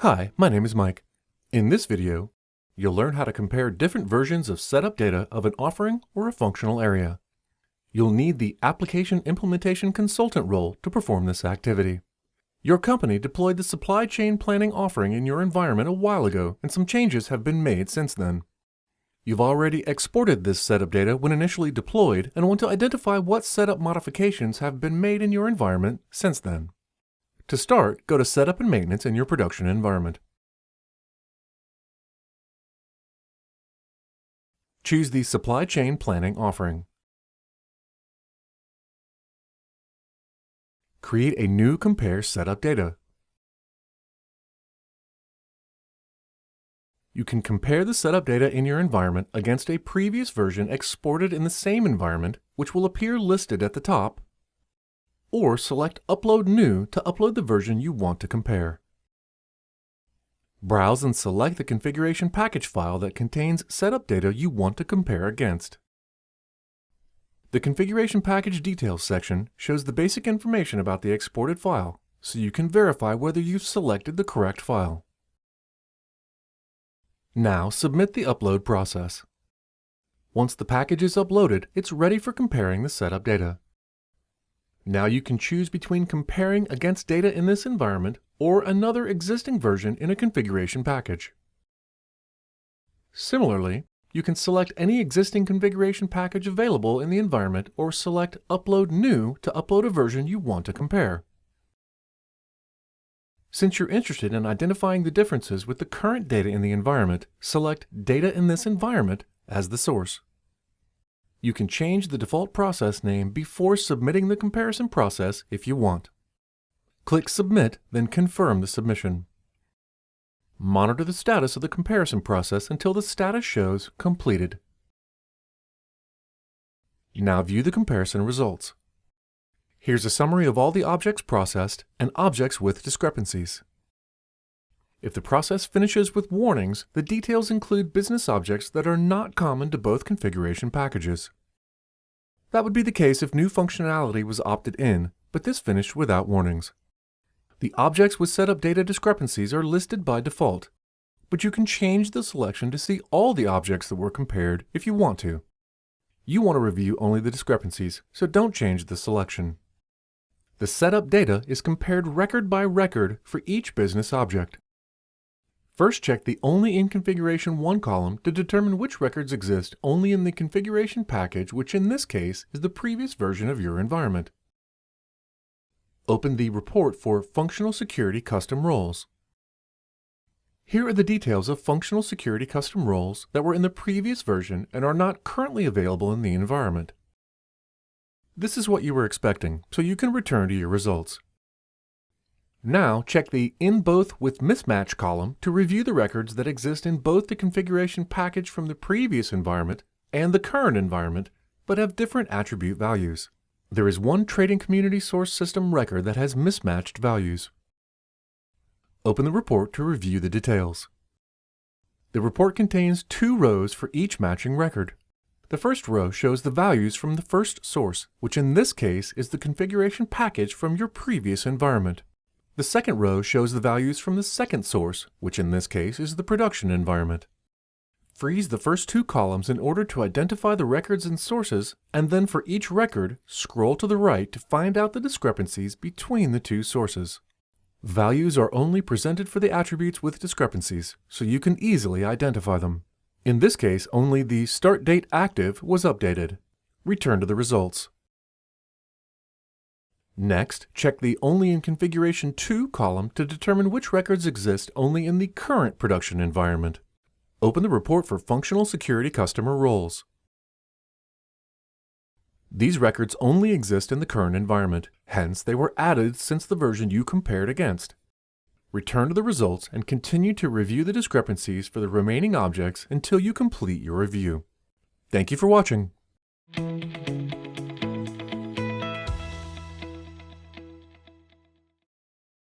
Hi, my name is Mike. In this video, you'll learn how to compare different versions of setup data of an offering or a functional area. You'll need the Application Implementation Consultant role to perform this activity. Your company deployed the supply chain planning offering in your environment a while ago, and some changes have been made since then. You've already exported this setup data when initially deployed and want to identify what setup modifications have been made in your environment since then. To start, go to Setup and Maintenance in your production environment. Choose the Supply Chain Planning offering. Create a new Compare Setup Data. You can compare the setup data in your environment against a previous version exported in the same environment, which will appear listed at the top, or select Upload New to upload the version you want to compare. Browse and select the configuration package file that contains setup data you want to compare against. The Configuration Package Details section shows the basic information about the exported file, so you can verify whether you've selected the correct file. Now submit the upload process. Once the package is uploaded, it's ready for comparing the setup data. Now you can choose between comparing against data in this environment or another existing version in a configuration package. Similarly, you can select any existing configuration package available in the environment or select Upload New to upload a version you want to compare. Since you're interested in identifying the differences with the current data in the environment, select Data in this environment as the source. You can change the default process name before submitting the comparison process if you want. Click Submit, then confirm the submission. Monitor the status of the comparison process until the status shows Completed. Now view the comparison results. Here's a summary of all the objects processed and objects with discrepancies. If the process finishes with warnings, the details include business objects that are not common to both configuration packages. That would be the case if new functionality was opted in, but this finished without warnings. The objects with setup data discrepancies are listed by default, but you can change the selection to see all the objects that were compared if you want to. You want to review only the discrepancies, so don't change the selection. The setup data is compared record by record for each business object. First, check the Only in Configuration 1 column to determine which records exist only in the configuration package, which in this case is the previous version of your environment. Open the report for Functional Security Custom Roles. Here are the details of Functional Security Custom Roles that were in the previous version and are not currently available in the environment. This is what you were expecting, so you can return to your results. Now check the In Both with Mismatch column to review the records that exist in both the configuration package from the previous environment and the current environment, but have different attribute values. There is one Trading Community Source System record that has mismatched values. Open the report to review the details. The report contains 2 rows for each matching record. The first row shows the values from the first source, which in this case is the configuration package from your previous environment. The second row shows the values from the second source, which in this case is the production environment. Freeze the first 2 columns in order to identify the records and sources, and then for each record, scroll to the right to find out the discrepancies between the 2 sources. Values are only presented for the attributes with discrepancies, so you can easily identify them. In this case, only the Start Date Active was updated. Return to the results. Next, check the Only in Configuration 2 column to determine which records exist only in the current production environment. Open the report for Functional Security Customer Roles. These records only exist in the current environment, hence they were added since the version you compared against. Return to the results and continue to review the discrepancies for the remaining objects until you complete your review. Thank you for watching.